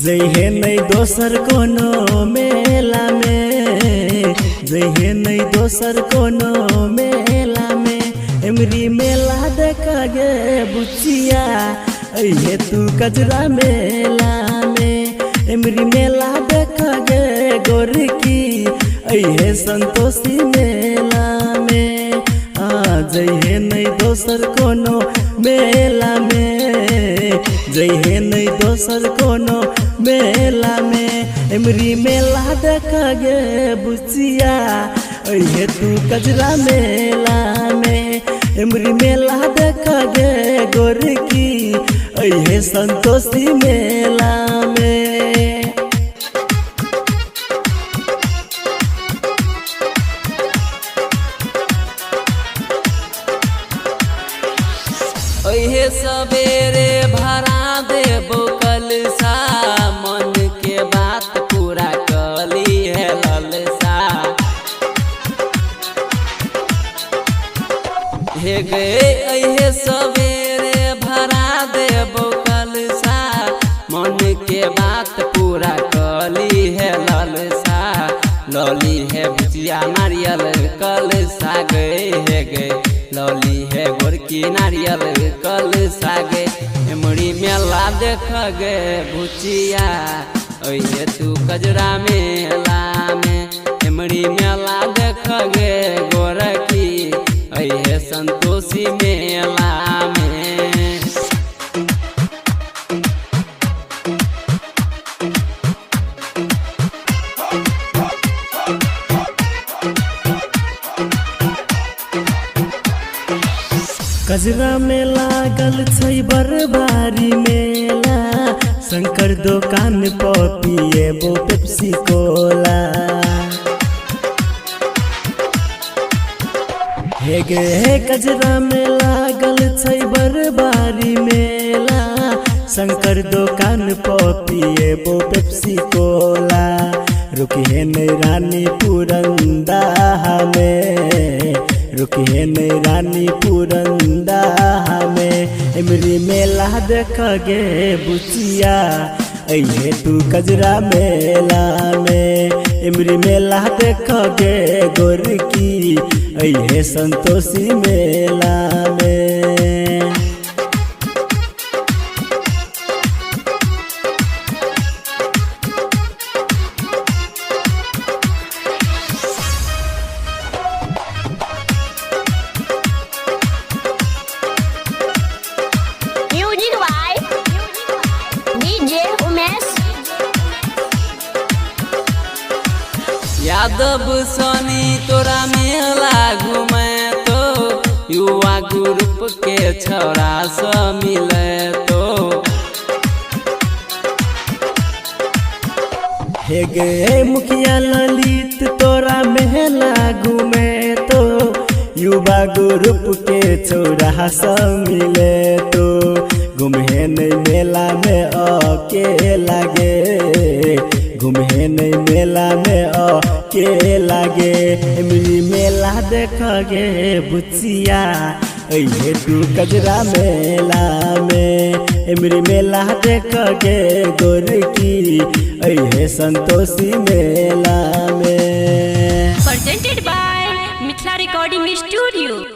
जइहे नहीं दोसर कोनो मेला में, जइहे नहीं दोसर कोनो मेला में। एमरी मेला देख गे बुचिया अइहे तू कजरा मेला में। एमरी मेला देख गे गोरकी अइहे संतोषी मेला में। जइहे नहीं दोसर कोनो मेला में, जइहे नहीं दोसर कोनो मेला में। एमरी मेला देख गे बुचिया अइहे तू कजरा मेला में। एमरी मेला देख गे गोरकी अइहे संतोषी मेला में। अइहे सवेरे भरा देबो कलसा, मन के बात पूरा कली है ललसा। हे गए अइहे सवेरे भरा देबो कलसा, मन के बात पूरा कली है ललसा। लौली है भुजिया नारियल कलसा गए है गए, लौली है गोरकी नारियल कलसा गे। एमरी मेला देख गे भुचिया अइहे तू कजरा मेला में। एमरी मेला देख गे गोरकी अइहे संतोषी मेला में। कजरा में लागल छै बरबारी मेला, शंकर दुकान पर पिएबो पेप्सी कोला। हे गे कजरा में लागल छै बरबारी मेला, शंकर दुकान पर पिएबो पेप्सी कोला। रुकिहे नहीं रानी पुरंदा में, रुकिहे नहीं रानी पुरंदा में। एमरी मेला देख गे बुचिया अइहे तू कजरा मेला में। एमरी मेला देख गे गोरकी अइहे संतोषी मेला में। यादव सोनी तोरा मेला घूमे तो, युवा ग्रुप के छोरा से मिले तो। हे गे मुखिया ललित तोरा मेला घूमे तो, युवा ग्रुप के छोरा से मिले तो। घूमे नहीं मेला में अकेला गे, घूमे नहीं मेला में अकेला गे। एमरी मेला देख गे बुचिया अइहे तू कजरा मेला में। एमरी मेला देख गे गोरकी अइहे संतोषी मेला में। Presented by Mithila Recording Studio।